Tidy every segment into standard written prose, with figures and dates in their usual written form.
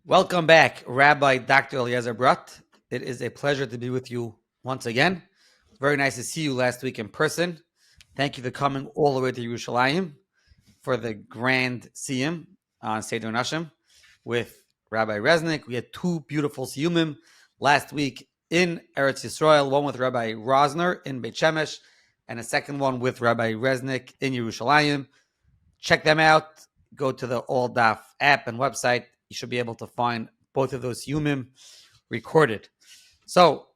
Welcome back, Rabbi Dr. Eliezer Brut. It is a pleasure to be with you once again. It's very nice to see you last week in person. Thank you for coming all the way to Yerushalayim for the grand siyum on Seder Nashim with Rabbi Resnick. We had two beautiful siyumim last week in Eretz Yisrael, one with Rabbi Rosner in Beit Shemesh, and a second one with Rabbi Resnick in Yerushalayim. Check them out. Go to the All Daf app and website. You should be able to find both of those yumim recorded. So,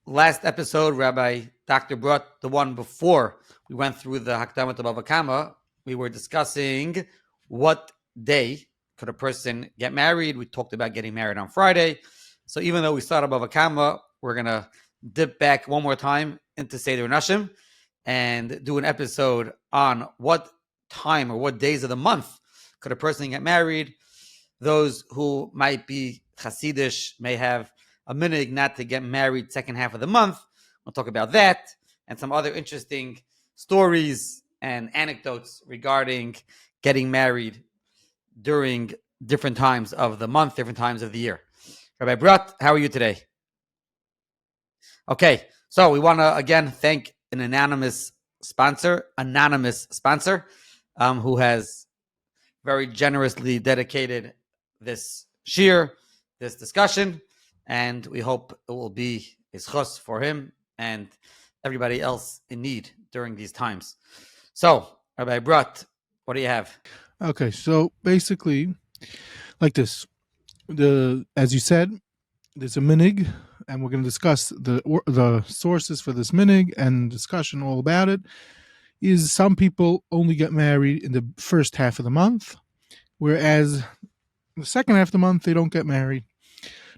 last episode, Rabbi Dr. Brut, the one before we went through the Hakdamat Bava Kama, we were discussing what day could a person get married. We talked about getting married on Friday. So even though we started Bava Kama, we're going to dip back one more time into Seder Nashim and do an episode on what time or what days of the month could a person get married. Those who might be Hasidish may have a minhag not to get married second half of the month. We'll talk about that and some other interesting stories and anecdotes regarding getting married during different times of the month, different times of the year. Rabbi Brut, how are you today? Okay, so we want to again thank an anonymous sponsor, who has very generously dedicated this shir, this discussion, and we hope it will be a schus for him and everybody else in need during these times. So, Rabbi Brut, what do you have? Okay, so basically, like this, as you said, there's a minig, and we're going to discuss the sources for this minig and discussion all about it. Is some people only get married in the first half of the month, whereas the second half of the month they don't get married.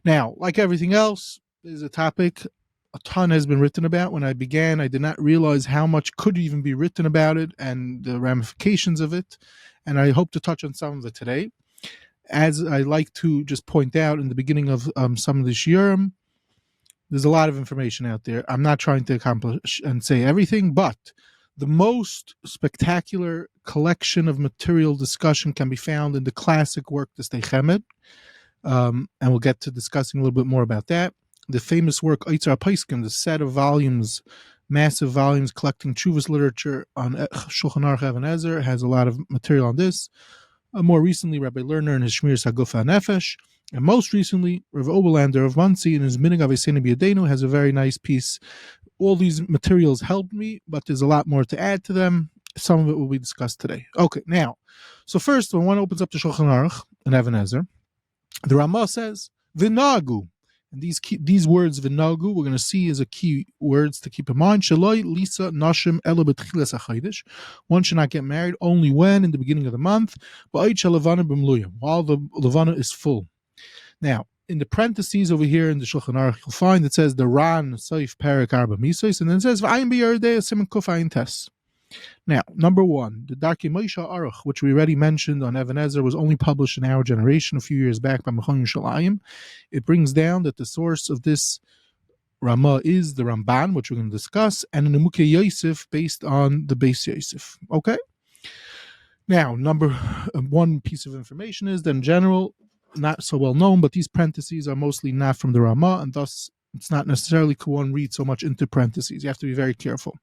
Now, like everything else, there's a topic a ton has been written about. When I began, I did not realize how much could even be written about it and the ramifications of it, and I hope to touch on some of it today. As I like to just point out in the beginning of some of the shiurim, there's a lot of information out there. I'm not trying to accomplish and say everything, but the most spectacular collection of material discussion can be found in the classic work, the Sdei Chemed, and we'll get to discussing a little bit more about that. The famous work, Eitzar HaPoskim, the set of volumes, massive volumes collecting Tshuvas literature on Shulchan Aruch Even HaEzer, has a lot of material on this. More recently, Rabbi Lerner in his Shmiras HaGufa HaNefesh, and most recently, Rav Oberlander of Monsey in his Minig Avesenu B'Yadenu has a very nice piece. All these materials helped me, but there's a lot more to add to them. Some of it will be discussed today. Okay, now, so first, when one opens up the Shulchan Aruch and Even HaEzer, the Ramah says, V'nagu. And these words, V'nagu, we're going to see as a key words to keep in mind. Shaloi lisa nashim ela b'tchilas hachodesh. One should not get married only when, in the beginning of the month, ba'id shalavana b'mluya, while the levana is full. Now, in the parentheses over here in the Shulchan Aruch, you'll find it says the Ran Soif Perek Arba Misos, and then it says V'ayim b'yardei siman kuf ayin tes. Now, number one, the Darkei Moshe Aruch, which we already mentioned on Even HaEzer, was only published in our generation a few years back by Mechon Yerushalayim. It brings down that the source of this Ramah is the Ramban, which we're going to discuss, and an Nemukei Yosef based on the Beis Yosef. Okay? Now, number one piece of information is that in general, not so well known, but these parentheses are mostly not from the Ramah, and thus it's not necessarily could one read so much into parentheses. You have to be very careful.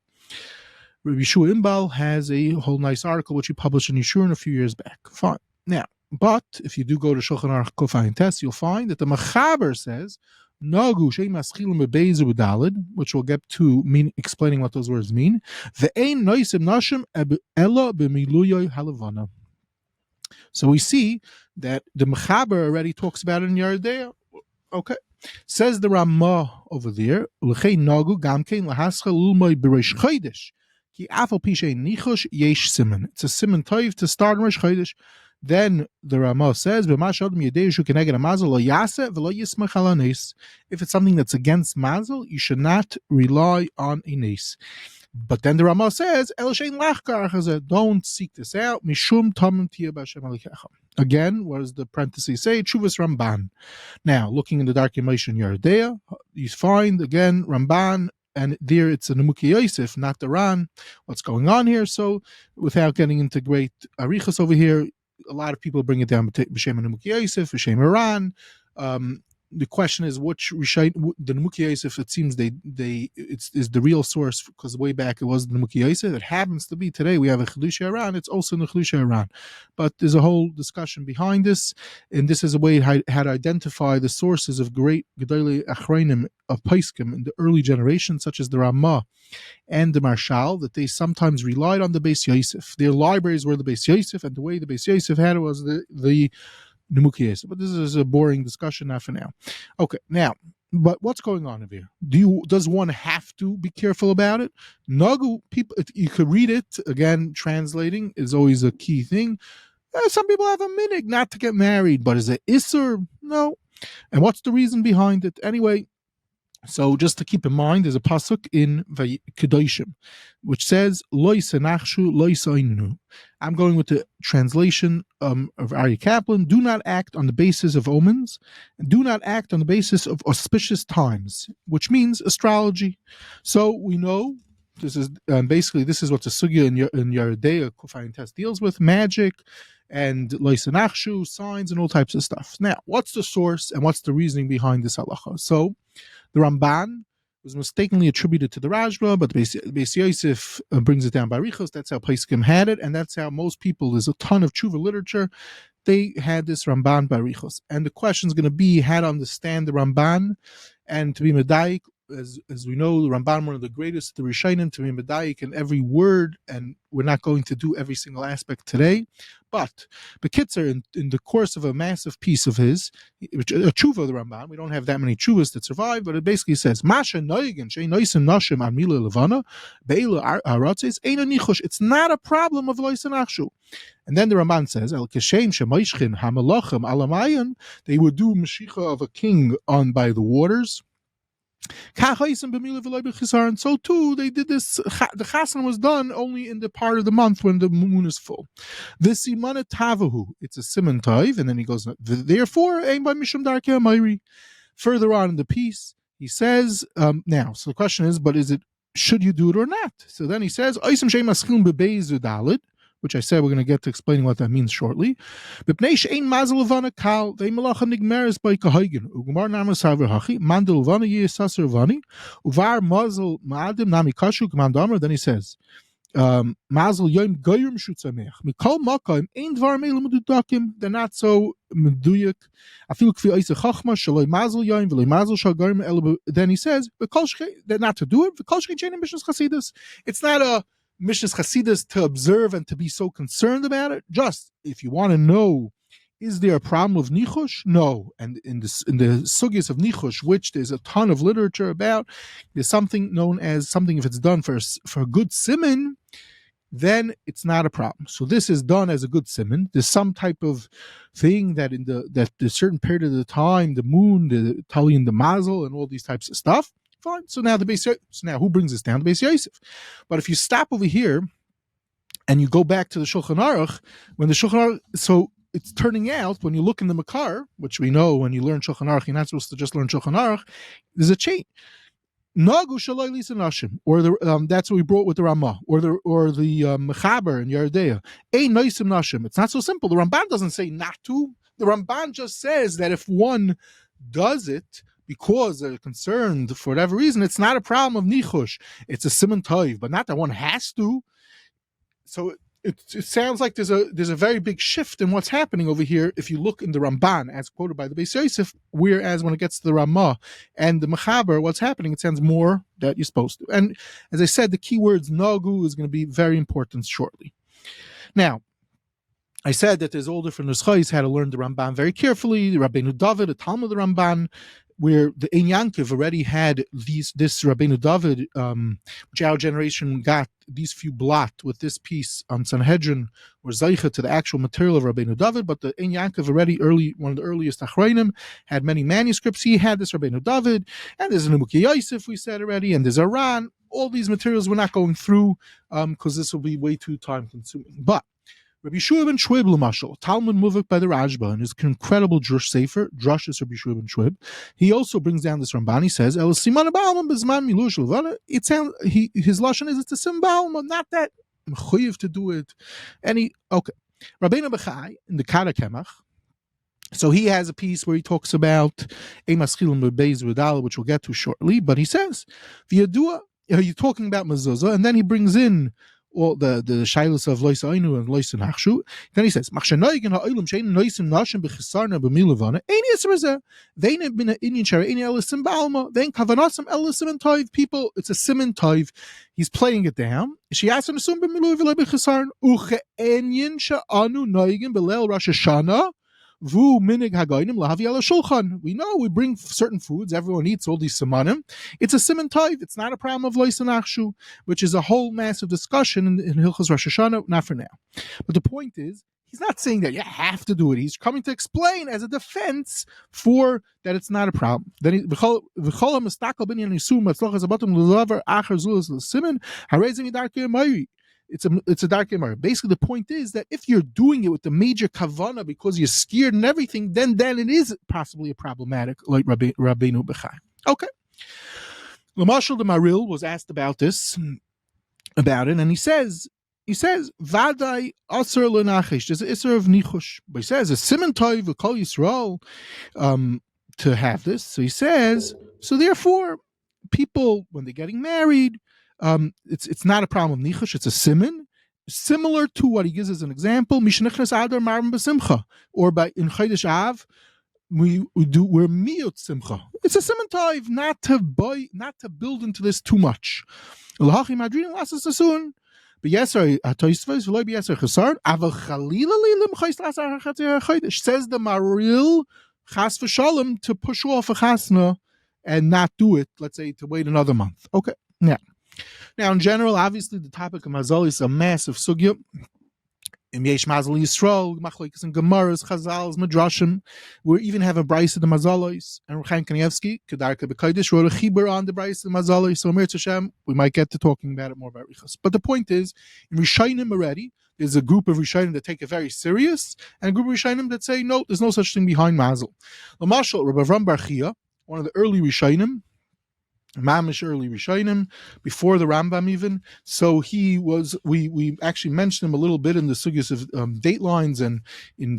Rabbi Yeshua Imbal has a whole nice article which he published in Yeshurun a few years back. Fine. Now, but if you do go to Shulchan Aruch Kuf Ayin Tes, you'll find that the Mechaber says Nagu Shei Maschilim Bebezu Udalid, which we'll get to explaining what those words mean. Ve'ein noisim nashim ela b'miluyoy halavana. So we see that the Mechaber already talks about it in Yardea. Okay. Says the Ramah over there, L'chei Nagu Gamkein Lahascha Lulmoi B'Reish Chodesh. Ki afal pishay nichosh yesh siman. It's a siman toiv to start in Rosh Chodesh. Then the Ramah says, if it's something that's against mazel, you should not rely on a nes. But then the Ramah says, don't seek this out. Again, what does the parentheses say? Chuvas Ramban. Now, looking in the Darkei Moshe in Yardea, you find again Ramban, and there it's a Nemukei Yosef, not the Ran. What's going on here? So, without getting into great arichas over here, a lot of people bring it down b'shem Nemuki Yosef, b'shem Iran. The question is which Rishayim, the Nemuki Yosef, it seems is the real source, because way back it was the Nemuki Yosef. It happens to be today we have a Chedush Iran, it's also in the Chedush Iran. But there's a whole discussion behind this, and this is a way how to identify the sources of great Gedolei Achronim of Paiskim in the early generations, such as the Ramah and the Marshal, that they sometimes relied on the Beis Yosef. Their libraries were the Beis Yosef, and the way the Beis Yosef had it was the Nemuki Yosef. But this is a boring discussion, not for now. Okay, now, but what's going on over here? Does one have to be careful about it? Nagu, people, you could read it again. Translating is always a key thing. Some people have a minig not to get married, but is it Isser? No. And what's the reason behind it? Anyway, so just to keep in mind, there's a pasuk in Kedoshim, which says, Lo senachshu, lo sainu. I'm going with the translation of Aryeh Kaplan. Do not act on the basis of omens, and do not act on the basis of auspicious times, which means astrology. So we know this is basically this is what the sugya in Yeridea Kufayin Test deals with: magic and loisanachshu, signs, and all types of stuff. Now, what's the source and what's the reasoning behind this halacha? So the Ramban was mistakenly attributed to the Rajba, but Beis Yosef brings it down by Richos. That's how Paiskim had it, and that's how most people, there's a ton of tshuva literature, they had this Ramban by Richos. And the question is going to be how to understand the Ramban and to be medayik. As we know, the Ramban, one of the greatest, the Rishonim, to be medayik in every word, and we're not going to do every single aspect today. But Bekitzer, in the course of a massive piece of his, a tshuva of the Ramban, we don't have that many tshuvas that survive, but it basically says, Masha noigen, shei noisim nashim amila levana, beila aratzes, eina nichosh. It's not a problem of loisanachshu. And then the Ramban says, El keshem shemoishchin hamalachim alamayan, they would do mashicha of a king on by the waters. And so too, they did this. The chasana was done only in the part of the month when the moon is full. This simana tavahu, it's a simon taiv, and then he goes, therefore, ein by mishum darkei hamayri. Further on in the piece, he says, now, so the question is, but should you do it or not? So then he says, oisem shem aschilin bebeizu dalid, which I said we're going to get to explaining what that means shortly. B'pnei she'ein mazel levana kal, they malacha nigmeres by kahaygen, ugmar namas haver hachi, mandel levana yisasser levani, uvar mazel ma'adim nami kashu, command amr. Then he says, mazel yom goyim shutzameach, mikol makayim, ein dvar me'elu medudakim, they're not so meduyik. Afilu kfi oise chachma, shaloi mazel yom, v'loi mazel shal goyim elu. Then he says, they're not to do it, v'kol shkei chenim mishnas chasidus. It's not a Mishnas Chasidus to observe and to be so concerned about it. Just if you want to know, is there a problem of nichush? No. And in the sugyas of nichush, which there's a ton of literature about, there's something known as something, if it's done for a good simon, then it's not a problem. So this is done as a good simon. There's some type of thing that that the certain period of the time, the moon, the tali and the mazel, and all these types of stuff. Fine. So now who brings this down? The Beis Yosef. But if you stop over here and you go back to the Shulchan Aruch, when the Shulchan Aruch, so it's turning out when you look in the Makar, which we know when you learn Shulchan Aruch, you're not supposed to just learn Shulchan Aruch. There's a chain. Nagu shaloi lisa nashim, or that's what we brought with the Ramah, or the Mechaber in Yeridea. Ein noisim nashim. It's not so simple. The Ramban doesn't say not to. The Ramban just says that if one does it because they're concerned for whatever reason, it's not a problem of nichush. It's a simon toiv, but not that one has to. So it sounds like there's a very big shift in what's happening over here if you look in the Ramban as quoted by the Beis Yosef, whereas when it gets to the Ramah and the Mechaber, what's happening, it sounds more that you're supposed to. And as I said, the keywords nagu is going to be very important shortly. Now, I said that there's all different nuschais how to learn the Ramban very carefully. The Rabbeinu David, the Talmud of the Ramban, where the Ein Yankiv already had this Rabbeinu David, which our generation got these few blot with this piece on Sanhedrin, or Zaycha to the actual material of Rabbeinu David, but the Ein Yankiv already one of the earliest Achreinim, had many manuscripts. He had this Rabbeinu David, and there's a Nemuki Yosef, we said already, and there's Aran. All these materials we're not going through because this will be way too time consuming. But Rabbi Yeshua ben Shwib, Lamashal, Talmud Muvik by the Rajba, and his incredible Drush Sefer, Drush is Rabbi Yeshua ben Shwib. He also brings down this Ramban. He says, "El Siman Ba'alma Bezman Milush Levana." It sounds his lashon is it's a sim Ba'alma, not that mechuyev to do it. Okay. Rabbeinu Bechai in the Kara Kemach. So he has a piece where he talks about Emas Chilim Bebeis Vidal, which we'll get to shortly. But he says, "V'yadua." You're talking about mezuzah, and then he brings in all the shilas of loisa ainu and loisa nachshu. Then he says, "Machshanoigen ha'olam shein noisim nashim b'chisarna b'milavana ein yisrazeh vein bin inyan shara ein elisim ba'alma vein kavanasam elisim and toiv." People, it's a siman toiv. He's playing it down. She asked him to assume b'milu v'le b'chisarn uche enyan sha'anu noigen b'leil Rosh Hashanah. Vu minig hagoyim lahavi ala shulchan. We know we bring certain foods. Everyone eats all these simanim. It's a siman toiv. It's not a problem of lois and achshu, which is a whole massive discussion in Hilchos Rosh Hashanah. Not for now. But the point is, he's not saying that you have to do it. He's coming to explain as a defense for that it's not a problem. Then he it's a dark gemara. Basically, the point is that if you're doing it with the major kavana because you're scared and everything, then it is possibly a problematic, like Rabbeinu Bechai. Okay. Lamashal the Maril was asked about it, and he says, Vadai Asr Lenachish. There's an Isser of Nichush. But he says, a Siman Toiv V'Kol Yisrael to have this. So he says, so therefore, people, when they're getting married, it's not a problem of nichush, it's a siman. Similar to what he gives as an example, Mishnichnas Adar Marvin B'Simcha, or by in Chodesh Av, we're miyot simcha. It's a siman toiv, not to build into this too much. L'hachi madrin lasas asun. B'yeser atoyisvos v'loy b'yeser chasar. Aval chalila lilim chayis lasar hachatzer chodesh. Says the Maril chas v'shalom to push off a chasna and not do it. Let's say to wait another month. Okay. Now, in general, obviously, the topic of mazal is a massive sugya. In Yesh Mazal Yisrael, Machlokes and Gemaras, Chazals, Midrashim. We even have a brayse of the Mazalos. And Chaim Kanievsky, Kedarka B'Kodesh, wrote a chibur on the brayse of the Mazalos. So, Mir Hashem, we might get to talking about it more about Richas. But the point is, in Rishonim already, there's a group of Rishonim that take it very serious, and a group of Rishonim that say, no, there's no such thing behind Mazal. Lamashal, Rabbi Avram Bar Chia, one of the early Rishonim, Mamish early Rishonim, before the Rambam even. So he was, we actually mentioned him a little bit in the sugyas of datelines and in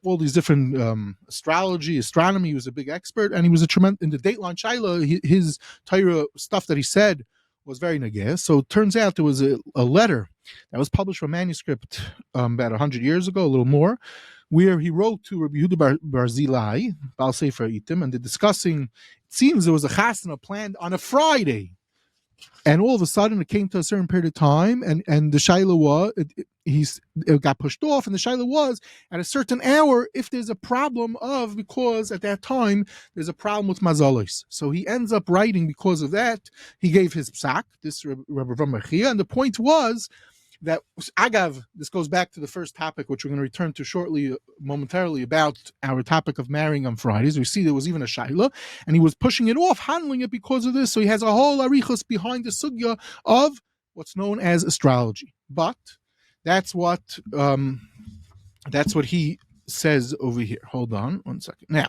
all these different astrology, astronomy. He was a big expert, and he was a tremendous, in the dateline Shaila, his Torah stuff that he said was very nageh. So it turns out there was a letter that was published from manuscript about 100 years ago, a little more, where he wrote to Rabbi Yehuda Barzilai, Baal Sefer Itim, and they're discussing, it seems there was a chasna planned on a Friday, and all of a sudden it came to a certain period of time, and the shaila was, it got pushed off, and the shaila was, at a certain hour, if there's a problem because at that time, there's a problem with mazalos. So he ends up writing because of that, he gave his psak, this Rabbi Avram Bar Chia, and the point was, that Agav, this goes back to the first topic, which we're going to return to shortly, momentarily, about our topic of marrying on Fridays. We see there was even a shaila, and he was pushing it off, handling it because of this. So he has a whole arichos behind the sugya of what's known as astrology. But that's what he says over here. Hold on one second. Now,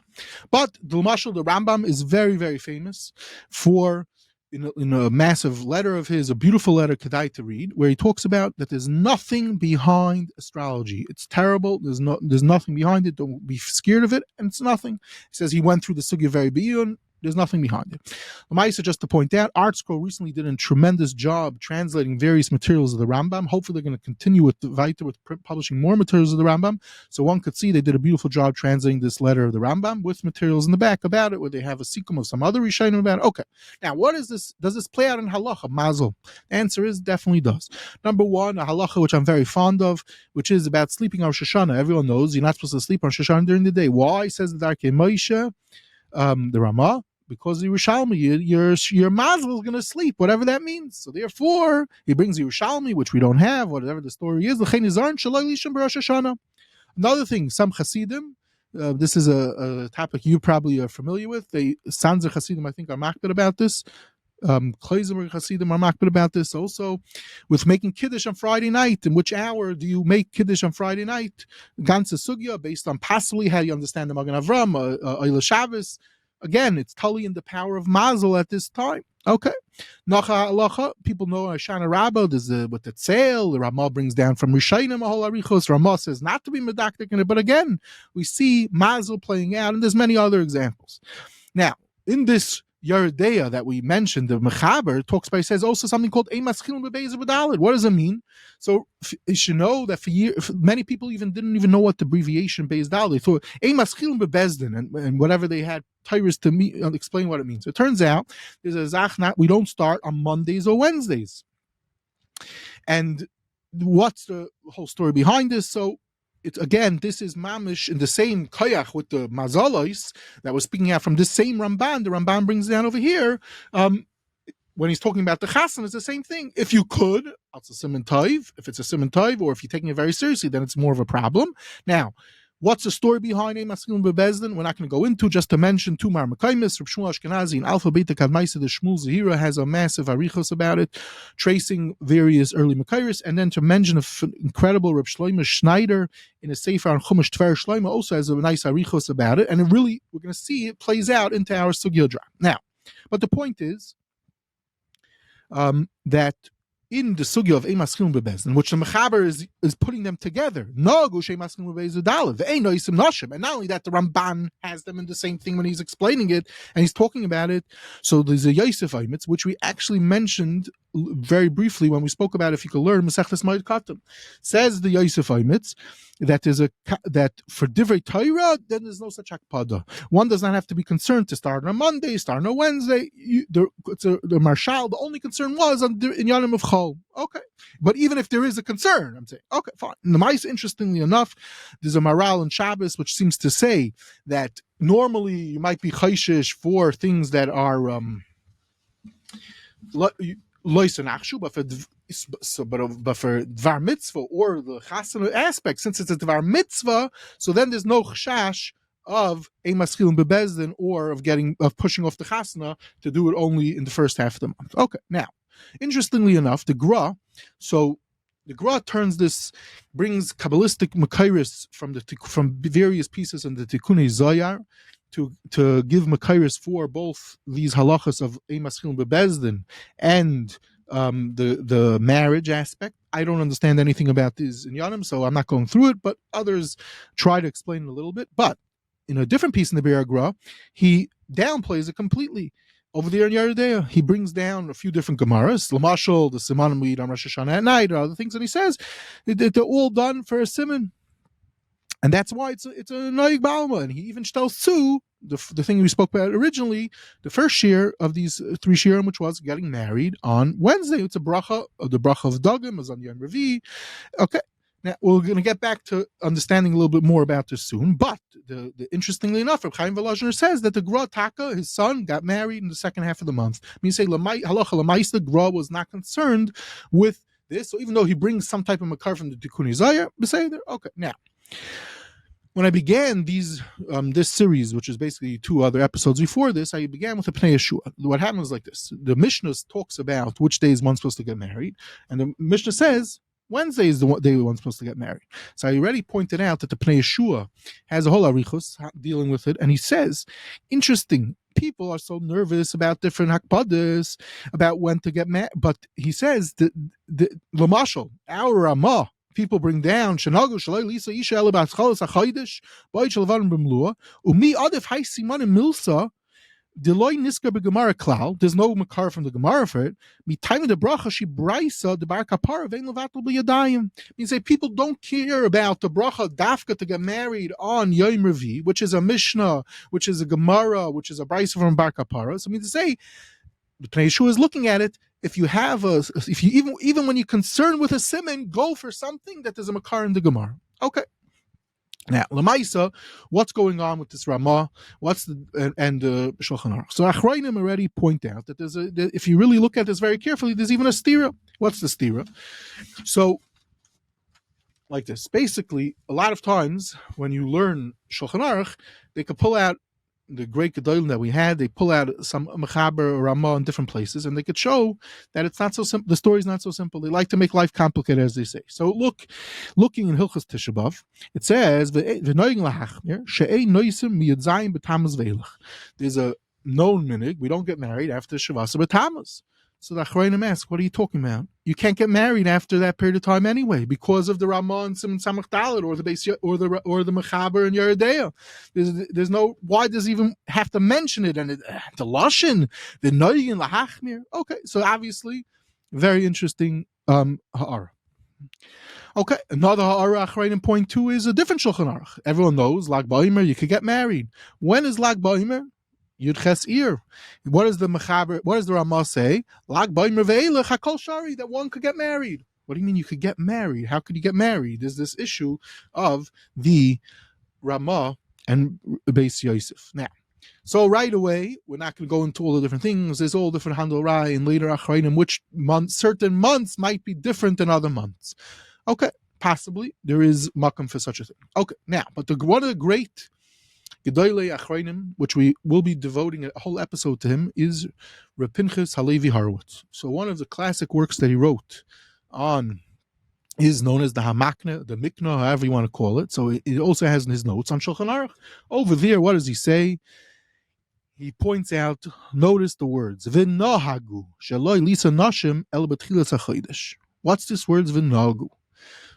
but the Rambam is very, very famous for, in a massive letter of his, a beautiful letter, Kedai to read, where he talks about that there's nothing behind astrology. It's terrible. There's nothing behind it. Don't be scared of it. And it's nothing. He says he went through the sugya very biyun. There's nothing behind it. Lamaisa, just to point out, ArtScroll recently did a tremendous job translating various materials of the Rambam. Hopefully, they're going to continue with publishing more materials of the Rambam. So one could see they did a beautiful job translating this letter of the Rambam with materials in the back about it, where they have a sikkum of some other Rishonim about it. Okay. Now, what is this? Does this play out in halacha, mazel? The answer is definitely does. Number one, a halacha which I'm very fond of, which is about sleeping on Rosh Hashanah. Everyone knows you're not supposed to sleep on Rosh Hashanah during the day. Why? Says the Darkei Moshe, the Ramah. Because the Yerushalmi, your mazel is going to sleep, whatever that means. So therefore, he brings the Yerushalmi, which we don't have, whatever the story is. Another thing, some Hasidim, this is a topic you probably are familiar with. Sanzer Hasidim, I think, are makbid about this. Kleiser Hasidim are makbid about this also, with making Kiddush on Friday night. In which hour do you make Kiddush on Friday night? Ganze Sugya, based on possibly how you understand the Magen Avram, Oila Shabbos. Again, it's totally in the power of mazel at this time. Okay. Nacha halacha, people know Shana Rabbah, there's with the tzeil, the Ramah brings down from Rishayim a whole arichos. Ramah says not to be medactic in it, but again, we see Mazel playing out, and there's many other examples. Now, in this Yeridea that we mentioned, the Mechaber talks about, he says also something called Eimas Chilin B'Beis B'Dalid. What does it mean? So you should know that for years, many people didn't even know what the abbreviation Beis Dalid. They thought Eimas Chilin B'Bezdin and whatever they had tyrus to explain what it means. It turns out there's a Zachnat, we don't start on Mondays or Wednesdays. And what's the whole story behind this? So it's again, this is mamish in the same koyach with the mazalois that was speaking out from this same Ramban. The Ramban brings down over here. When he's talking about the chasen, it's the same thing. If you could, it's a simon taiv. If it's a simon taiv, or if you're taking it very seriously, then it's more of a problem. Now, what's the story behind Eimas Chilin B'Bezdin? We're not going to go into. Just to mention, two Marmakaimis, Reb Shmuel Ashkenazi, and Alpha Beta Kadmaisa, the Shmuel Zahira has a massive arichos about it, tracing various early Makairis, and then to mention an incredible Reb Shlomo Schneider in a Sefer on Chumash Tver Shlomo also has a nice arichos about it, and it really, we're going to see it plays out into our Sugya Dra. Now, but the point is that in the sugya of Eimas Chilin B'Bezdin, which the Mechaber is putting them together. And not only that, the Ramban has them in the same thing when he's explaining it and he's talking about it. So there's a Yosef Aimitz, which we actually mentioned very briefly when we spoke about, if you could learn Masechtas Moed Katan. Says the Yosef Aimitz that that for Divrei Torah, then there's no such akpada. One does not have to be concerned to start on a Monday, start on a Wednesday. The Marshal, the only concern was in Yanim of Chol. Okay. But even if there is a concern, I'm saying, okay, fine. In the mice, interestingly enough, there's a Maral in Shabbos which seems to say that normally you might be chayshish for things that are loisanachshu, but for dvar mitzvah or the chasana aspect, since it's a dvar mitzvah, so then there's no chashash of Eimas Chilin B'Bezdin or of pushing off the chasana to do it only in the first half of the month. Okay, now, interestingly enough, the Gra brings Kabbalistic Makairis from various pieces in the Tikkunei Zoyar to give Makairis for both these halachas of Eimas Chilin B'Bezdin and the marriage aspect. I don't understand anything about these in Yanim, so I'm not going through it, but others try to explain it a little bit. But in a different piece in the Be'er Gra, he downplays it completely. Over there in Yeridea, he brings down a few different Gemaras, Lamashal, the Simanim we eat on Rosh Hashanah at night, or other things, and he says they're all done for a Simon. And that's why it's a Noig Balma. And he even tells Tzu, the thing we spoke about originally, the first year of these 3 shiurim, which was getting married on Wednesday. It's a bracha, the bracha of Dagim, is on Yom Revi. Okay. Now, we're going to get back to understanding a little bit more about this soon, but interestingly enough, Reb Chaim Volozhiner says that the Gra Taka, his son, got married in the second half of the month. I mean, say, Halacha Lamaisa, Gra was not concerned with this, so even though he brings some type of makar from the Tikkunei Zohar, okay, now, when I began this series, which is basically 2 other episodes before this, I began with the Pnei Yeshua. What happens is like this. The Mishnah talks about which day is one supposed to get married, and the Mishnah says Wednesday is the day one's supposed to get married. So I already pointed out that the Pnei Yeshua has a whole arichos dealing with it, and he says, interesting, people are so nervous about different hakpadas, about when to get married, but he says the Lamashal, our Ramah, people bring down Shanagu Shalai Lisa Isha Elabat Chalas Achaydish, Boy Shalvan Bimlua, Umi Adif Hai Siman Milsa, Deloy Niska Begamara Klal, there's no Makar from the Gemara for it. Me time the bracha she brisa the bar kapara vein levatul b'yadayim. Means that people don't care about the bracha dafka to get married on Yom Revi, which is a Mishnah, which is a Gemara, which is a brisa from bar kapara. So I mean to say, the Pnei Yeshua is looking at it. If you have even when you're concerned with a simon, go for something that there's a Makar in the Gemara. Okay. Now, Lamaisa, what's going on with this Ramah? What's the Shulchan Aruch? So Achrayim already point out that if you really look at this very carefully, there's even a stira. What's the stira? So, like this, basically, a lot of times when you learn Shulchan Aruch, they could pull out the great Gedolim that we had. They pull out some Mechaber or Ramah in different places, and they could show that it's not so simple. The story's not so simple. They like to make life complicated, as they say. So looking in Hilchos Tisha B'Av, it says, there's a known minig, we don't get married after Shavasa B'Tammuz. So the Achronim ask, what are you talking about? You can't get married after that period of time anyway, because of the Ramah and Simon Samach Dalet, or the base, or the Mechaber and Yeridea. There's no, why does it even have to mention it? And the Lashon, the Noyin, Lahachmir. Okay, so obviously, very interesting ha'ara. Okay, another ha'ara Achronim point 2 is a different Shulchan Aruch. Everyone knows Lag Ba'omer, you could get married. When is Lag Ba'omer? Yud Ches Ir. What does the Mechaber? What does the Ramah say? Lag Ba'omer ve'elech hakol shari, that one could get married. What do you mean you could get married? How could you get married? There's this issue of the Ramah and Beis Yosef. Now, so right away, we're not going to go into all the different things. There's all different handle rai and later achreinim, which months, certain months might be different than other months. Okay, possibly there is makam for such a thing. Okay, now, but one of the great Gedolei Achronim, which we will be devoting a whole episode to him, is Reb Pinchas Halevi Horowitz. So one of the classic works that he wrote on is known as the Hamakna, the Mikna, however you want to call it. So it also has in his notes on Shulchan Aruch. Over there, what does he say? He points out, notice the words, V'nohagu, sheloi lisa nashim el betchilas hachodesh. What's this words, V'nohagu?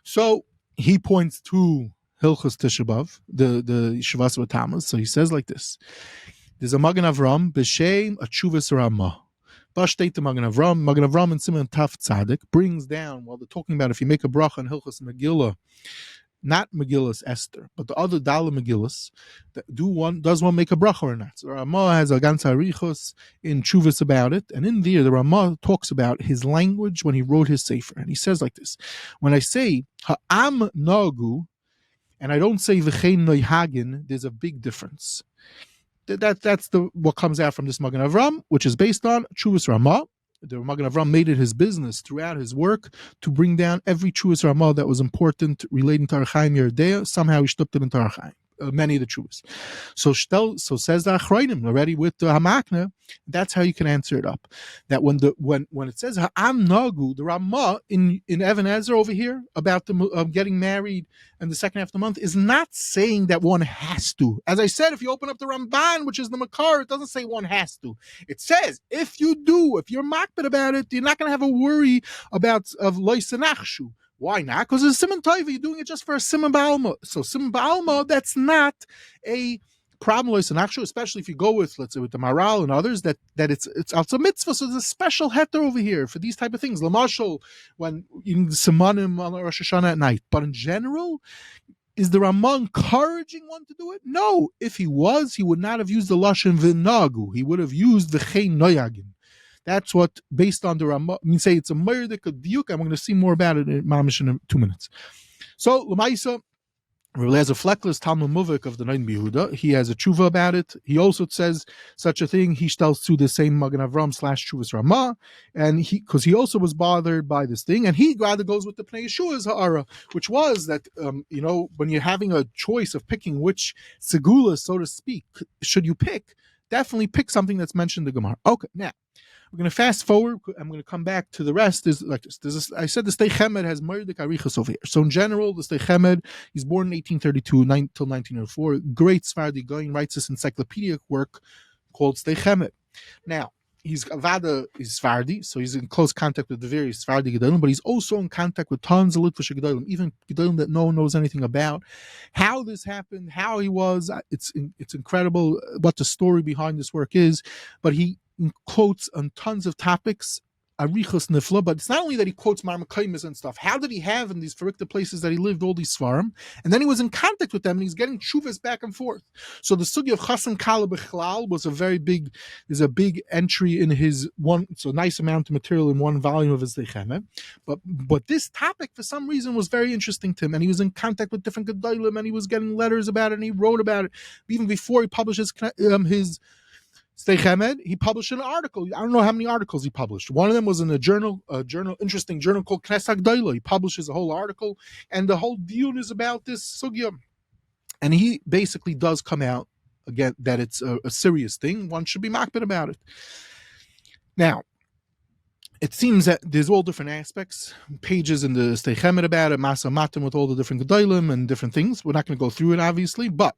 So he points to Hilchos Tisha B'Av, the Shavas B'Tammuz. So he says like this: there's a Magen Avram b'shem Atshuvas Ramah. B'shteit the Magen Avram and Simon Taf Tzadik brings down, while they're talking about if you make a bracha in Hilchos Megillah, not Megillus Esther, but the other Dala Megillus, does one make a bracha or not? So Ramah has a Gans Harichos in Chuvas about it, and in there the Ramah talks about his language when he wrote his Sefer, and he says like this: when I say Ha'am Nagu, and I don't say V'chein Noihagen, there's a big difference. That's what comes out from this Magen Avram, which is based on Chuvas Ramah. The Magen Avram made it his business throughout his work to bring down every Chuvas Ramah that was important relating to Archaim Yeridea. Somehow he stuck it into Archaim. Many of the Chuvas. So says the Achronim already with the Hamakna. That's how you can answer it up. That when it says Ha'am Nagu, the Ramah in Even Ezer over here about the getting married in the second half of the month is not saying that one has to. As I said, if you open up the Ramban, which is the Makar, it doesn't say one has to. It says if you do, if you're makbid about it, you're not going to have a worry about of loisanachshu. Why not? Because it's Simon Taiva, you're doing it just for a Simon Ba'alma. So Simon Ba'alma, that's not a problem, especially if you go with, let's say, with the Maral and others, that it's also mitzvah. So there's a special heter over here for these type of things. Lamashal, when in Simanim on Rosh Hashanah at night. But in general, is the Ramah encouraging one to do it? No. If he was, he would not have used the Lashon V'nagu. He would have used V'chein Noyagin. That's what, based on the Ramah, I mean, say it's a Murdik Diuk. I'm going to see more about it in Mamish in 2 minutes. So, Lamaisa, Rabbi Eliezer Fleckler is Talmud Muvik of the Nein Behuda. He has a tshuva about it. He also says such a thing. He tells to the same Magen Avram / Chuvas Ramah, and because he also was bothered by this thing, and he rather goes with the Pnei Yeshua's ha'ara, which was that when you're having a choice of picking which segula, so to speak, should you pick, definitely pick something that's mentioned in the Gemara. Okay, now. We're going to fast forward. I'm going to come back to the rest. Is like this. I said the Stei Chemed has Murdik Arichas over here. So in general, the Stei Chemed, he's born in 1832 till 1904. Great Sephardi Goyin, writes this encyclopedic work called Stei Chemed. Now, he's Avada is Sephardi, so he's in close contact with the various Sephardi Gedolim, but he's also in contact with tons of Litvish Gedolim, even Gedolim that no one knows anything about. How this happened, how he was, it's incredible what the story behind this work is, but he quotes on tons of topics, Arichos Nifla, but it's not only that he quotes Marmakaimis and stuff. How did he have in these verikta places that he lived all these Svarim? And then he was in contact with them and he's getting shuvas back and forth. So the sugi of Chassan Kala B'chlal was there's a big entry in his one, so nice amount of material in one volume of his Decheme. But this topic for some reason was very interesting to him, and he was in contact with different Gedolim and he was getting letters about it and he wrote about it. Even before he published his Stei Chemed, he published an article. I don't know how many articles he published. One of them was in a interesting journal called Knesset Gdoila. He publishes a whole article, and the whole deal is about this sugya. And he basically does come out again that it's a serious thing. One should be makbid about it. Now, it seems that there's all different aspects, pages in the Stei Chemed about it, Masa Matim with all the different Gedolim and different things. We're not going to go through it, obviously, but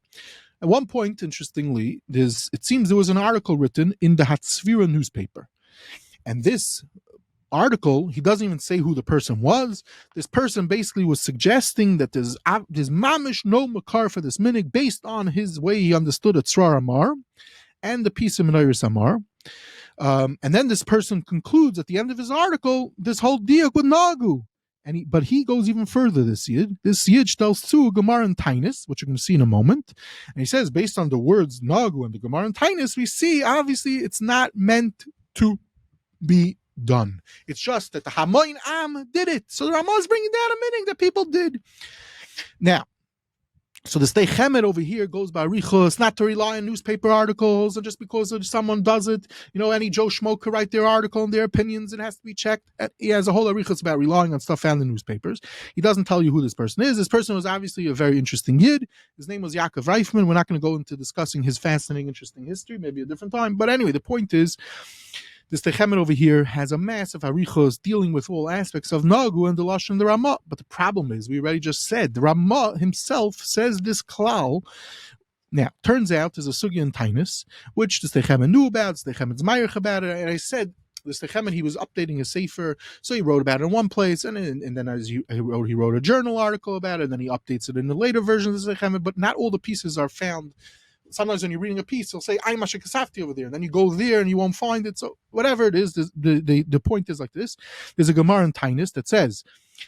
At one point, interestingly, it seems there was an article written in the Hatzvira newspaper. And this article, he doesn't even say who the person was. This person basically was suggesting that there's mamish no makar for this minig based on his way he understood a Tzrar Amar and the piece of Menayris Amar. And then this person concludes at the end of his article this whole diak with Nagu. But he goes even further, this Yid. This Yid tells to Gemara and Tainus, which you're going to see in a moment. And he says, based on the words Nagu and the Gemara and Tainus, we see, obviously, it's not meant to be done. It's just that the Hamoin Am did it. So the Ramah is bringing down a meaning that people did. Now, so the Stei Chemed over here goes by Richos, not to rely on newspaper articles, and just because someone does it, any Joe Schmo could write their article and their opinions, it has to be checked. He has a whole Richos about relying on stuff found in newspapers. He doesn't tell you who this person is. This person was obviously a very interesting Yid. His name was Yaakov Reifman. We're not going to go into discussing his fascinating, interesting history, maybe a different time. But anyway, the point is, this Techemet over here has a massive harichos dealing with all aspects of Nagu and the Lashon and the Ramah. But the problem is, we already just said, the Ramah himself says this klal. Now, turns out there's a sugya in Tainus, which the Techemet knew about, the Techemet's Mayach about it, and I said, the Techemet, he was updating his sefer, so he wrote about it in one place, and then as he wrote a journal article about it, and then he updates it in the later version of the Techemet, but not all the pieces are found. Sometimes when you're reading a piece, they'll say "I'm Masha Kasafti" over there, and then you go there and you won't find it. So whatever it is, the point is like this: there's a Gemara in Tainus that says,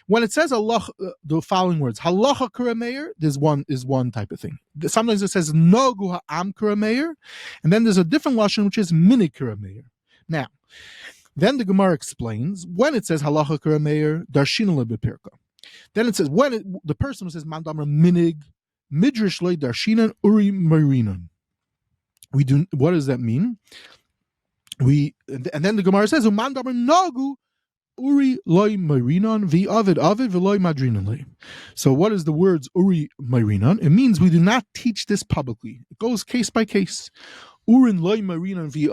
when it says Allah, the following words "Halacha Kurameir," there's one type of thing. Sometimes it says "Nogu Ha'am Kurameir," and then there's a different lashon which is "Minik Kurameir." Now, then the Gemara explains when it says "Halacha Kurameir," Darshina lebepirka. Then it says the person who says "Mandamar Minig." Midrash loy darshinan uri marinan. We do. What does that mean? And then the Gemara says umandaber nagu uri loy marinan vi avid veloy madrinan loy. So what is the words uri marinan? It means we do not teach this publicly. It goes case by case. Urin loy marinan vi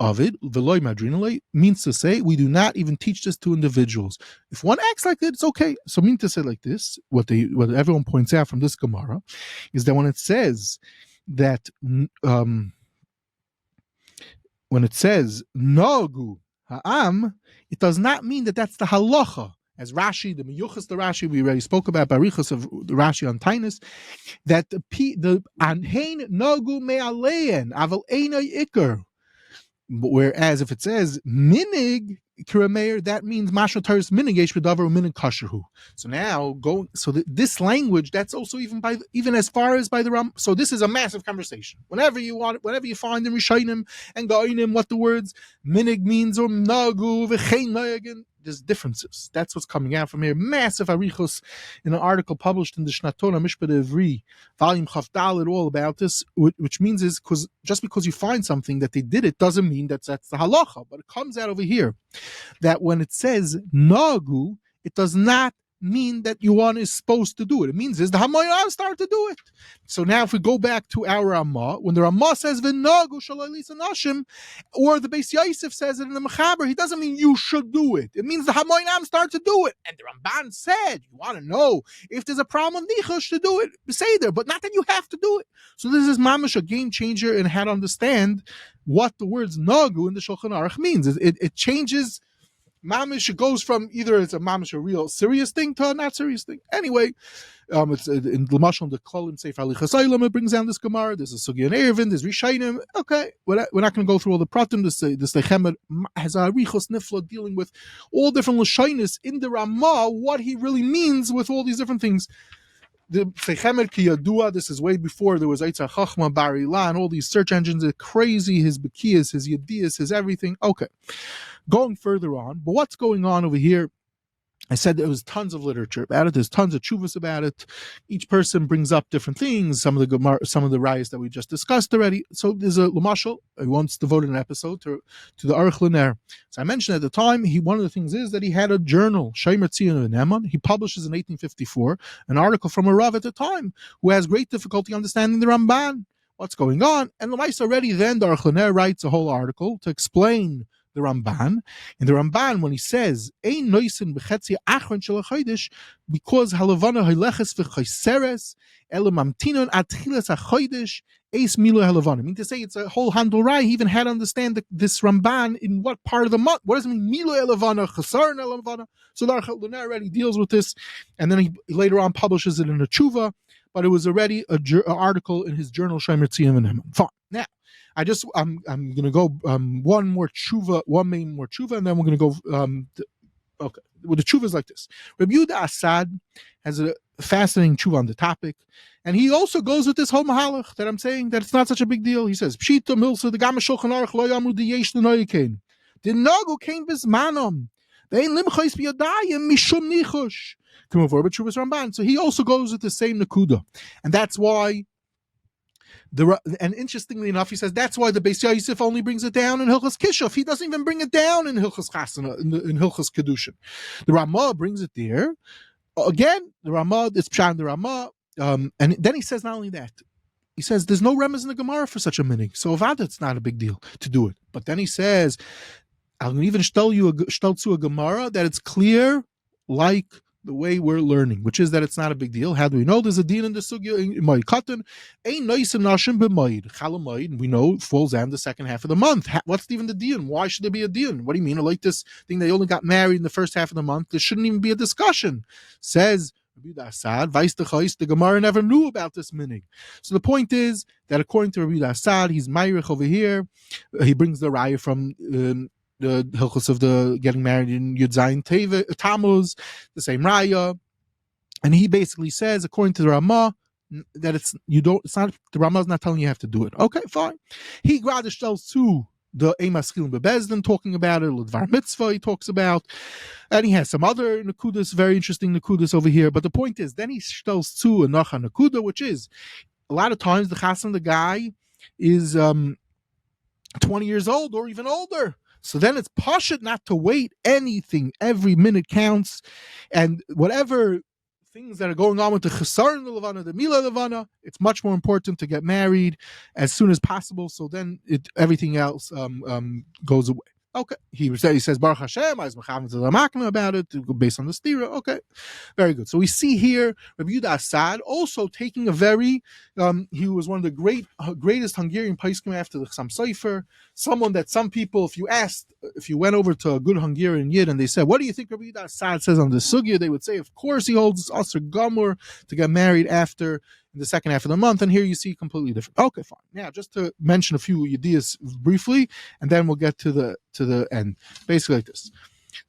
avid veloy madrinan loy means to say we do not even teach this to individuals. If one acts like that, it's okay. So mean to say like this, what everyone points out from this Gemara is that when it says that when it says Nagu Ha'am, it does not mean that that's the halacha. As Rashi, the Miyuchas, the Rashi we already spoke about, Barichas of the Rashi on Tainus, that the Anhein Nagu Me'alein Aval Einay Iker. Whereas if it says minig kirameir, that means mashal taris minig yesh b'davar minig kasherhu. So now this language, that's also even as far as by the Ram. So this is a massive conversation. Whenever you find in Rishonim and Ga'inim what the words minig means or nagu v'chein noyagin, there's differences. That's what's coming out from here. Massive arichos in an article published in the Shnatona Mishpat Evri, volume Chaf Dalet, all about this, which means is just because you find something that they did it doesn't mean that's the halacha. But it comes out over here that when it says nagu, it does not mean that one is supposed to do it. It means is the Hamayah start to do it. So now if we go back to our Ramah, when the Ramah says v'nagu shalalis anashim, or the Beis Yosef says it in the Mechaber, he doesn't mean you should do it. It means the Hamayah start to do it. And the Ramban said, you want to know if there's a problem of nichush to do it, say there, but not that you have to do it. So this is mamash a game changer in how to understand what the words nagu in the Shulchan Aruch means. It changes. Mamish goes from either it's a mamish a real serious thing to a not serious thing. Anyway, it's in Lamashon the Klolim Sefer Alichas Eilam. It brings down this Gemara. There's a Sugya in Erevin. There's Rishayim. Okay, we're not going to go through all the pratim. This Techemet has a Richos Nifla dealing with all different lashonis in the Ramah. What he really means with all these different things. The Techemet Ki Yadua. This is way before there was Eitzah Chachma, Bar Ilan, all these search engines are crazy. His Bekiyas, his Yediyas, his everything. Okay. Going further on, but what's going on over here? I said there was tons of literature about it. There's tons of chuvas about it. Each person brings up different things. Some of the rayas that we just discussed already. So there's a Lamashal who once devoted an episode to the Aruch L'Ner. So I mentioned at the time, one of the things is that he had a journal, Shaimer Tzion of Neman. He publishes in 1854 an article from a Rav at the time who has great difficulty understanding the Ramban. What's going on? And Lamais already then the Aruch L'Ner writes a whole article to explain the Ramban. In the Ramban, when he says, Ein noisin b'chetzi achron shel hachodesh, because halavana haleches v'chayseres, ele mamtinon atchilas hachodesh, eis milo halavana. I mean to say it's a whole handle right. He even had to understand this Ramban in what part of the month. What does it mean, milo halavana, chasar halavana? So the Luna already deals with this, and then he later on publishes it in a tshuva, but it was already an article in his journal Shemer Tziyim and Heman. Fine. Now, I'm going to go one main more tshuva, and then we're going to go. Okay, well, the tshuva is like this. Rabbi Yehuda Assad has a fascinating tshuva on the topic, and he also goes with this whole mahalach that I'm saying that it's not such a big deal. He says, "Pshita milsa the gama shulchan aruch lo yamu the yesh the noyikein. The nagu came bismanom. They ain't limchais biyadayim mishum nichush." Come over with Chuvas Ramban. So he also goes with the same nakuda, and that's why. And interestingly enough, he says that's why the Beis Yosef only brings it down in Hilchos Kishuf. He doesn't even bring it down in Hilchos Chasana, in Hilchos Kedushin. The Ramah brings it there. Again, the Ramah, it's Pshat in the Ramah. And then he says not only that, he says there's no remez in the Gemara for such a minig. So Avada, it's not a big deal to do it. But then he says, I'll even tell to a Gemara that it's clear like the way we're learning, which is that it's not a big deal. How do we know? There's a din in the sugya in Moed Katan. Ein noisim nashim b'moed. Chalamoid, we know it falls down the second half of the month. What's even the din? Why should there be a din? What do you mean? Like this thing, they only got married in the first half of the month. There shouldn't even be a discussion. Says Rabbi Yehuda Assad, the Gemara never knew about this minig. So the point is that according to Rabbi Yehuda Assad, he's Meirich over here. He brings the raya from the hilchos of the getting married in Yud Zayin Tammuz, the same raya, and he basically says, according to the Ramah, that the Ramah is not telling you have to do it. Okay, fine. He gradish tells to the Eimaskilim Bebezdin talking about it, L'dvar Mitzvah he talks about, and he has some other nakudas, very interesting nakudas over here. But the point is, then he tells to a Nacha nakuda, which is a lot of times the chassan, the guy, is 20 years old or even older. So then it's pashut not to wait anything. Every minute counts. And whatever things that are going on with the chesar and the levana, the mila levana, it's much more important to get married as soon as possible. So then everything else goes away. Okay. He says, Baruch Hashem, I was mechavan to the makna about it, based on the stira. Okay. Very good. So we see here Rabbi Yehuda Assad also taking a very, he was one of the greatest Hungarian poskim after the Chassam Sofer, someone that some people, if you went over to a good Hungarian Yid and they said, what do you think Rabbi Yehuda Assad says on the sugya? They would say, of course he holds Asr Gamur to get married after in the second half of the month, and here you see completely different. Okay, fine. Now, just to mention a few ideas briefly, and then we'll get to the end. Basically like this.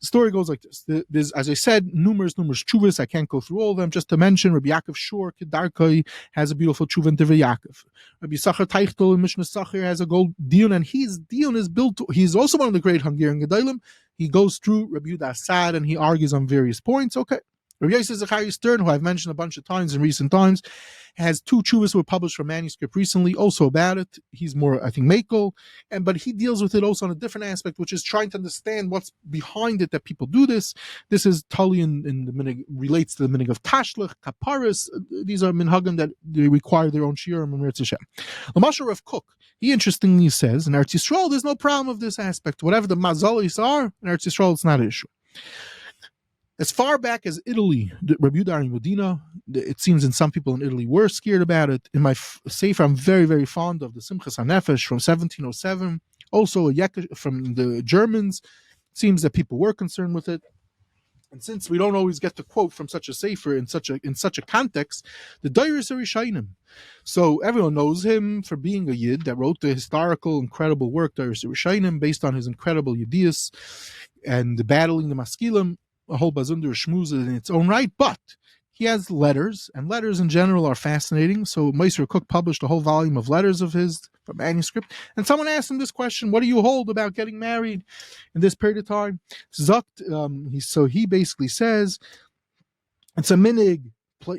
The story goes like this. There's, as I said, numerous tshuvas. I can't go through all of them. Just to mention, Rabbi Yaakov Shor Kedarkai has a beautiful tshuva in Divrei Yaakov. Rabbi Yisachar Teichtel in Mishnah Sachir has a gold dion, and his dion is built. He's also one of the great Hungarian Gedolim. He goes through Rabbi Yehuda Assad and he argues on various points. Okay. Rabbi Yosef Zachariah Stern, who I've mentioned a bunch of times in recent times, has two tshuvas were published from manuscript recently, also about it. He's more, I think, Makel, but he deals with it also on a different aspect, which is trying to understand what's behind it that people do this. This is Tully in the minig, relates to the minig of Tashlech, Kaparis. These are minhagim that they require their own shiurim and Eretz Hashem. Lamashar Rav Kook, he interestingly says, in Eretz Yisrael, there's no problem of this aspect. Whatever the mazalis are, in Eretz Yisrael, it's not an issue. As far back as Italy, Rabbi Yehuda in Medina, it seems in some people in Italy were scared about it. In my sefer, I'm very, very fond of the Simchas HaNefesh from 1707. Also, a Yek from the Germans. It seems that people were concerned with it. And since we don't always get to quote from such a sefer in such a context, the Dairis are Rishainim. So everyone knows him for being a Yid that wrote the historical, incredible work Dairis Rishainim based on his incredible Yiddias and the battling the Maskilim. A whole bazunder shmooze in its own right, but he has letters, and letters in general are fascinating. So Meister Cook published a whole volume of letters of his from manuscript, and someone asked him this question: what do you hold about getting married in this period of time? He basically says it's a minig.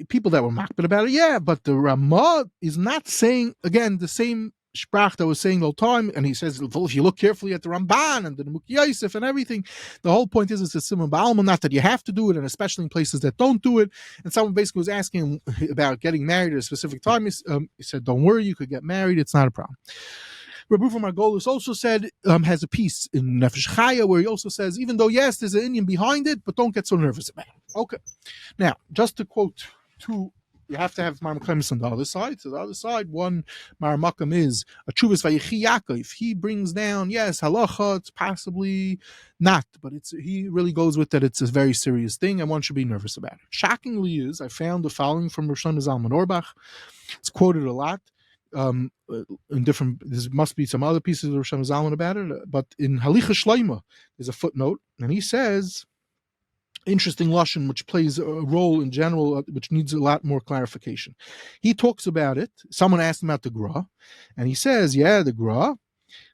People that were makbid about it, yeah, but the Ramah is not saying, again, the same sprach that was saying all the time, and he says, well, if you look carefully at the Ramban and the Muk Yosef and everything, the whole point is it's a simon ba'alma, not that you have to do it, and especially in places that don't do it. And someone basically was asking him about getting married at a specific time. He said, don't worry, you could get married, it's not a problem. Rabbi Margolis also said, has a piece in Nefesh Chaya where he also says, even though, yes, there's an Indian behind it, but don't get so nervous about it. Okay. Now, just to quote two, you have to have Marmakam on the other side. So the other side, one Marmakam is a Chuvas Vayechi Yaakov. He brings down, yes, halacha, it's possibly not, but he really goes with that it's a very serious thing and one should be nervous about it. Shockingly I found the following from Rosh Zalman Auerbach. It's quoted a lot. In different, there must be some other pieces of Rosh Zalman about it, but in Halicha Shleima, there's a footnote, and he says, interesting lashon which plays a role in general, which needs a lot more clarification. He talks about it. Someone asked him about the gra, and he says, "Yeah, the gra,"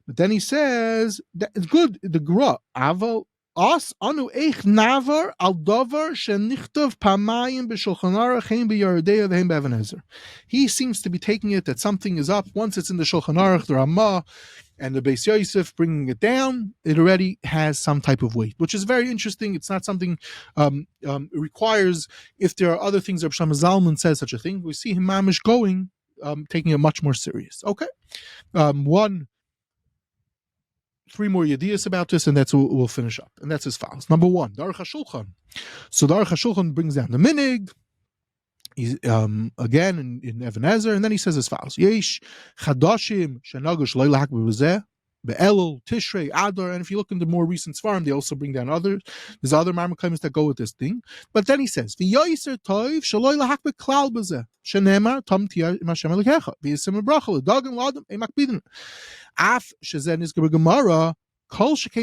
but then he says, "It's good. The gra aval as anu eich navar al davar shenichtov pamayim b'shulchan aruch hein b'Yeridea v'hein b'Even Ezer." He seems to be taking it that something is up once it's in the Shulchan Aruch, the Ramah, and the Beis Yosef bringing it down, it already has some type of weight, which is very interesting. It's not something it requires, if there are other things, Reb Shlomo Zalman says such a thing, we see him mamish going, taking it much more serious. Okay. Three more yediyas about this, and that's what we'll finish up. And that's as follows. Number one, the Aruch HaShulchan. So the Aruch HaShulchan brings down the minig, again in Evan Ezer, and then he says as follows: Yesh Chadashim Shanagush Leilak B'Zeh Be'elul Tishrei Adar. And if you look in the more recent Svarim, they also bring down others. There's other Marmakaims that go with this thing. But then he says, V'Yoyser Toiv Shaloi Lahak Be'Klal B'Zeh Shenemar Tom Tia Mashem Elikecha V'Yisim Bracha L'Dagim L'Adam Emak Bidin Af Shezen is Gemara. If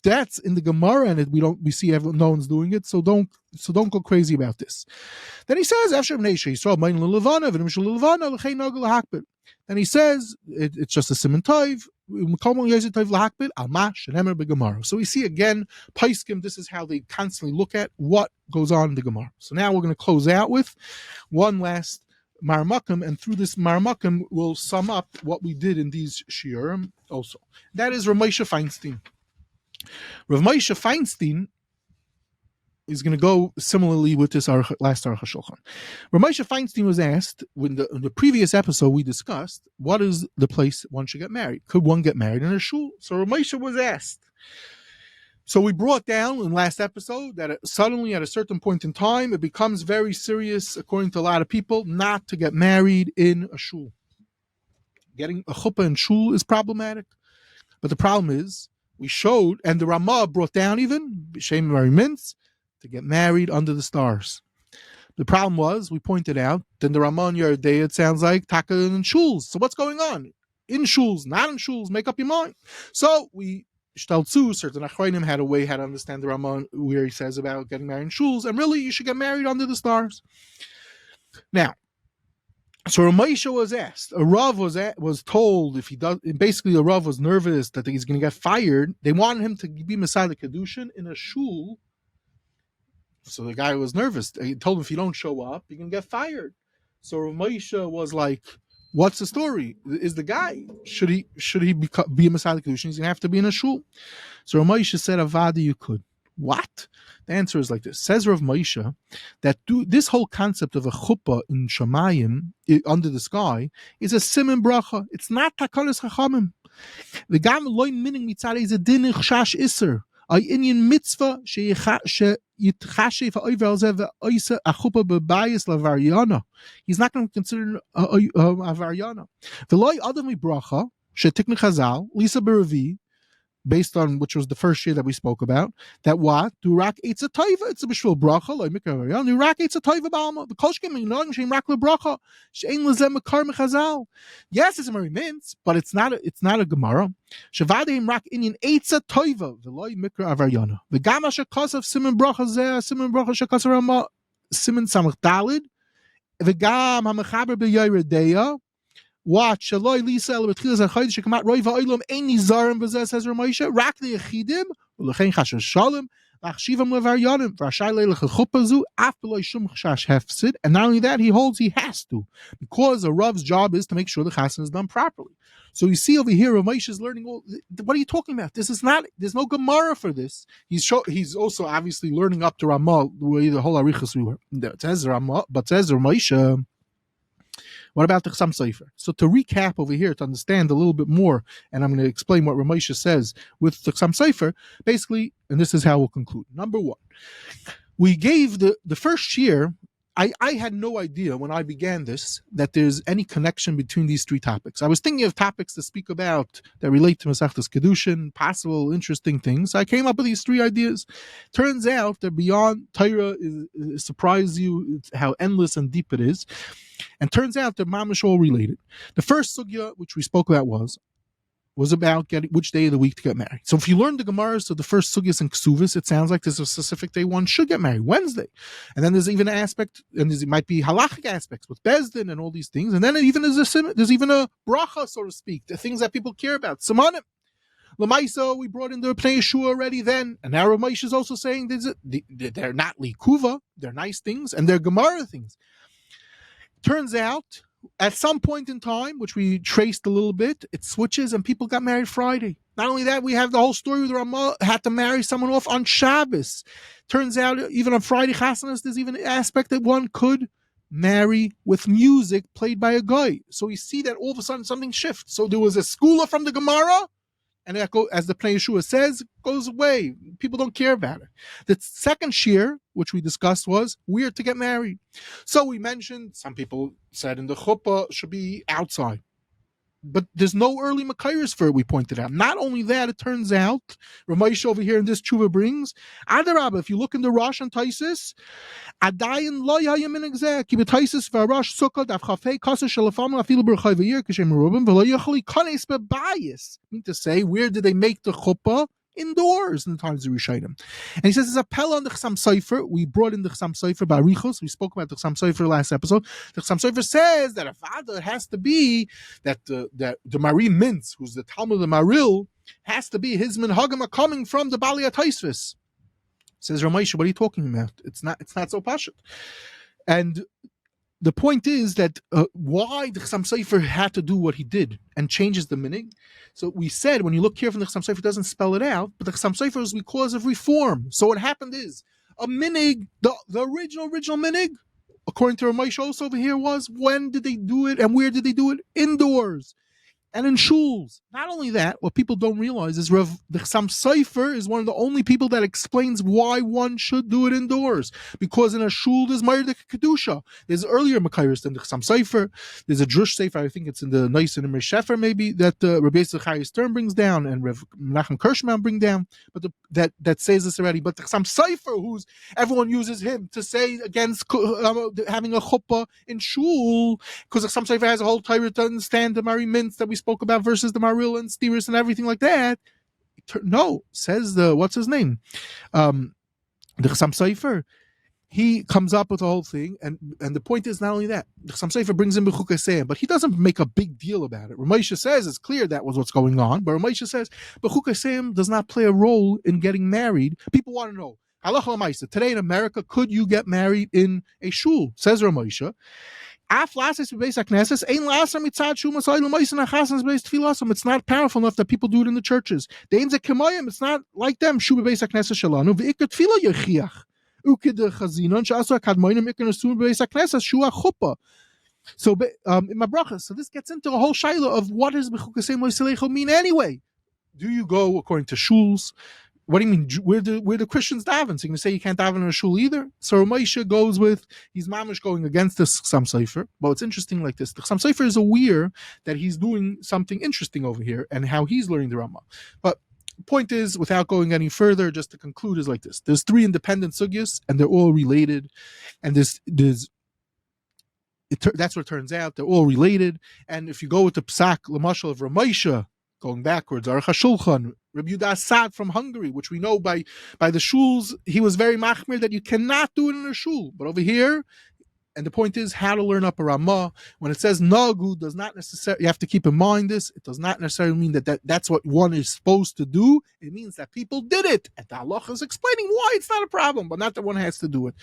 that's in the Gemara and we see everyone, no one's doing it, so don't go crazy about this. Then he says, then he says it's just a siman toiv. So we see again, Paiskim, this is how they constantly look at what goes on in the Gemara. So now we're going to close out with one last Marmakim, and through this Marmakim we'll sum up what we did in these shiurim also. That is Rav Moshe Feinstein. Rav Moshe Feinstein is going to go similarly with this last Aruch HaShulchan. Rav Moshe Feinstein was asked, in the previous episode we discussed, what is the place one should get married? Could one get married in a shul? So Rav Moshe was asked. So we brought down in last episode that suddenly at a certain point in time, it becomes very serious, according to a lot of people, not to get married in a shul. Getting a chuppah in shul is problematic. But the problem is, we showed, and the Ramah brought down even, Shem Mary Mintz, to get married under the stars. The problem was, we pointed out, then the Ramah and Yeridea, it sounds like, taka in shuls. So what's going on? In shuls, not in shuls, make up your mind. So we Shtaltzu, certain Achronim had a way how to understand the Ramah where he says about getting married in shuls, and really you should get married under the stars. Now, so Ramesha was asked, a Rav was told if he does, basically a Rav was nervous that he's going to get fired. They wanted him to be Messiah Kedushin in a shul. So the guy was nervous. He told him if you don't show up, you're going to get fired. So Ramesha was like, what's the story? Is the guy, should he be a Messiah Kedushin? He's going to have to be in a shul. So Rav Moshe said, Avada, you could. What? The answer is like this. Says Rav Moshe that this whole concept of a chuppah in Shamayim, under the sky, is a siman bracha. It's not takalas chachamim. V'gam loy mining mitzad is a din chash iser. A inyan mitzvah sheyitchashe v'oiver al zeh v'oisa a chuppah b'bayis lavaryana. He's not going to consider a varyana. V'loy adam bracha shetikne chazal lisa b'revi, based on which was the first year that we spoke about, that what? Durak eitz a toiva, it's a bishvil bracha, like mikavarian, Durak eitz a toiva balma, the kolshkim, ignoring shem rak le bracha, shein lezem makar mechazal. Yes, it's a Mary Mintz, but it's not a Gemara. Shavadim rak inyan eitz a toiva, v'loy mikra avariana. V'gama shekasav simen bracha zeh, simen bracha shekasav rama, simen samach dalid, v'gam ha'mechaber b'yoyredeya. Watch, Shaloi Lisa El Betchilas HaChodesh Shekamat Roi Va'olam Ein Nizarim B'zeh, says Rav Moshe, Rak the Yechidim U'lechein Chashash Shalom V'achshivam Levaryanim V'ashai Leilech HaChuppah Zu Af B'loi Shum Chashash Hefsid. And not only that, he holds he has to, because a Rav's job is to make sure the Chassan is done properly. So you see over here, Rav Moshe is learning. What are you talking about? This is not. There's no Gemara for this. He's also obviously learning up to Ramah, the way the whole Arichas we were. It says Ramah, but says Rav Moshe. What about the Chassam Sofer? So to recap over here, to understand a little bit more, and I'm going to explain what Ramesha says with the Chassam Sofer, basically, and this is how we'll conclude. Number one, we gave the first year. I had no idea when I began this that there's any connection between these three topics. I was thinking of topics to speak about that relate to Masechtas Kedushin, possible interesting things. I came up with these three ideas. Turns out that beyond Torah surprise you how endless and deep it is. And turns out they're mamish all related. The first sugya, which we spoke about, was about getting which day of the week to get married. So if you learn the Gemara, so the first sugyas and Ksuvas, it sounds like there's a specific day one should get married, Wednesday. And then there's even an aspect, and it might be halachic aspects with Bezdin and all these things. And then even there's even a bracha, so to speak, the things that people care about. Samanim. Lamaisa, we brought in the Pnei Yeshua already then. And now Ramesh is also saying they're not likuva, they're nice things, and they're Gemara things. Turns out, at some point in time, which we traced a little bit, it switches and people got married Friday. Not only that, we have the whole story where the Ramah had to marry someone off on Shabbos. Turns out, even on Friday Chasanas, there's even an aspect that one could marry with music played by a guy. So we see that all of a sudden something shifts. So there was a schooler from the Gemara, and that as the Pnei Yeshua says, goes away. People don't care about it. The second shear, which we discussed, was weird to get married. So we mentioned, some people said in the chuppah should be outside. But there's no early Makairis for it, we pointed out. Not only that, it turns out, Ramesh over here in this tshuva brings, Adarabah, if you look in the Rosh and Taisis, Adayin lo yayim in exeh, ki betaisis v'arash sukkah daf chafei kasa shalafam afilu b'rchay v'yir kishem merubim v'lo yachli kanes bebayis. Mean to say, where did they make the chuppah? Indoors in the times of Rishayim. And he says, there's a pella on the Chassam Sofer. We brought in the Chassam Sofer by Arichos. We spoke about the Chassam Sofer last episode. The Chassam Sofer says that a father has to be, that the Mari Mintz, who's the Talmud of the Maril, has to be his minhagim coming from the Bali Ataisvis. Says Ramesh, what are you talking about? It's not so pashut. And the point is that why the Chassam Sofer had to do what he did and changes the minig. So we said, when you look here from the Chassam Sofer, it doesn't spell it out, but the Chassam Sofer is because of reform. So what happened is, a minig, the original minig, according to Ramesh also over here, was when did they do it and where did they do it? Indoors. And in shuls. Not only that, what people don't realize is the Chassam Sofer is one of the only people that explains why one should do it indoors. Because in a shul, there's Ma'ir Kedusha. There's earlier Makairis than the Chassam Sofer. There's a Drush Sefer, I think it's in the Nice and Shefer maybe, that Rabbi Zechariah Stern brings down and Rav Menachem Kirschman bring down. But that says this already. But the Chassam Sofer, everyone uses him to say against having a chuppah in shul, because the Chassam Sofer has a whole Torah to understand the Mari Mintz that we spoke about versus the Maril and Steers and everything like that. No, says what's his name? The Chassam Sofer. He comes up with the whole thing, and the point is not only that, the Chassam Sofer brings in Bechukasem, but he doesn't make a big deal about it. Ramesha says it's clear that was what's going on, but Ramesha says Bechukasem does not play a role in getting married. People want to know, Halacha L'maisa, today in America, could you get married in a shul? Says Ramesha. It's not powerful enough that people do it in the churches. It's not like them. So in my bracha, so this gets into a whole shaila of what does b'chukasei moiselecho mean anyway? Do you go according to shuls? What do you mean? Where the Christians daven? So you're going to say you can't daven in a shul either? So Ramesha goes with, he's mamish going against this Chassam Sofer. But it's interesting like this. The Chassam Sofer is aware that he's doing something interesting over here and how he's learning the Ramah. But the point is, without going any further, just to conclude, is like this. There's three independent sugyas and they're all related. And that's what it turns out. They're all related. And if you go with the Psak, Lamashal of Ramesha, going backwards, Aruch HaShulchan, Rabbi Yehuda Assad from Hungary, which we know by the shuls, he was very machmir that you cannot do it in a shul. But over here, and the point is how to learn up a Ramah. When it says Nagu, does not necessarily, you have to keep in mind this, it does not necessarily mean that's what one is supposed to do. It means that people did it. And the halacha is explaining why it's not a problem, but not that one has to do it.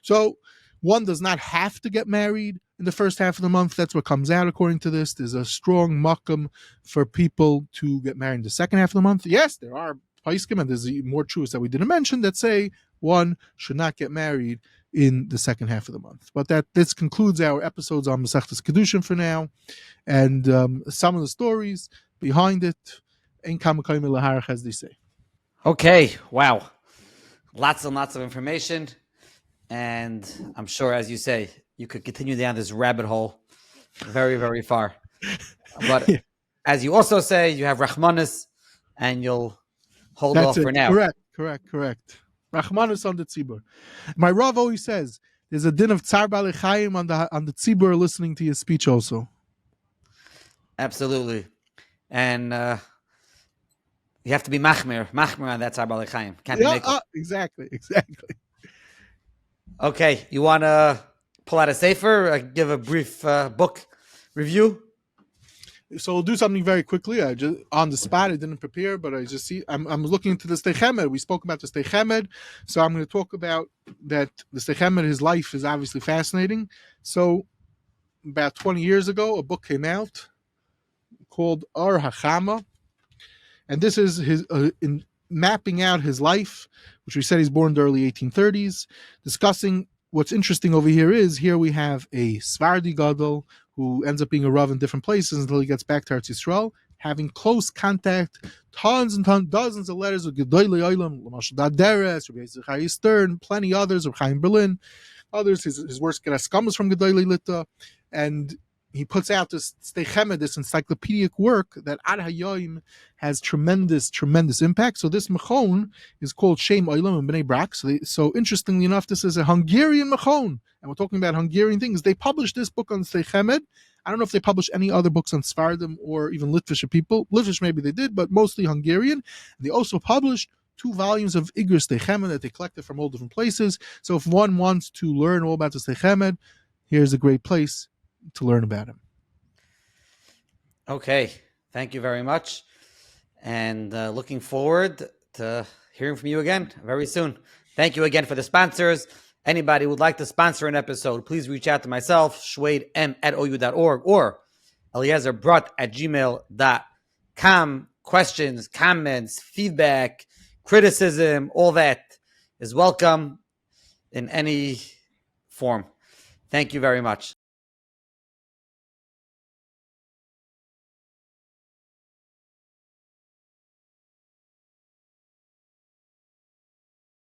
So one does not have to get married in the first half of the month. That's what comes out according to this. There's a strong makam for people to get married in the second half of the month. Yes, there are paiskim, and there's more truths that we didn't mention that say one should not get married in the second half of the month. But this concludes our episodes on Masechtas Kedushin for now, and some of the stories behind it. Ein kamakayim laharach, as they say. Okay, wow. Lots and lots of information. And I'm sure, as you say, you could continue down this rabbit hole very, very far. But Yeah. as you also say, you have Rahmanis, and you'll hold That's off it. for now. Correct. Rachmanus on the tzibur. My Rav always says there's a din of Tsar Balei Chaim on the tzibur listening to his speech also. Absolutely. And you have to be machmir on that Tsar Balei Chaim. Can't be mekel. Exactly. Okay, you want to pull out a sefer, give a brief book review? So we'll do something very quickly. I just on the spot. I didn't prepare, but I just see. I'm looking into the Sdei Chemed. We spoke about the Sdei Chemed, so I'm going to talk about that. The Sdei Chemed, his life is obviously fascinating. So about 20 years ago, a book came out called Ar Hachama, and this is his in mapping out his life, which we said he's born in the early 1830s. Discussing what's interesting over here we have a Svardi Gadol who ends up being a Rav in different places until he gets back to Eretz Yisrael, having close contact, dozens of letters with Gedolei Olam, L'Mashal Daderes, Rabbi Yisrael Stern, plenty others, of Chaim Berlin, others. His works get comes from Gedolei Litta, and he puts out this Sdei Chemed, this encyclopedic work that Ad Hayoim has tremendous impact. So this Mechon is called Shem Olam and Bnei Brak. So interestingly enough, this is a Hungarian Mechon, and we're talking about Hungarian things. They published this book on Sdei Chemed. I don't know if they published any other books on Sfardim or even Litvish people. Litvish maybe they did, but mostly Hungarian. They also published 2 volumes of Igur Sdei Chemed that they collected from all different places. So if one wants to learn all about the Sdei Chemed, here's a great place to learn about him. Okay, thank you very much. And looking forward to hearing from you again very soon. Thank you again for the sponsors. Anybody who would like to sponsor an episode, please reach out to myself, shweidm@ou.org, or eliezerbrat@gmail.com. Questions, comments, feedback, criticism, all that is welcome in any form. Thank you very much.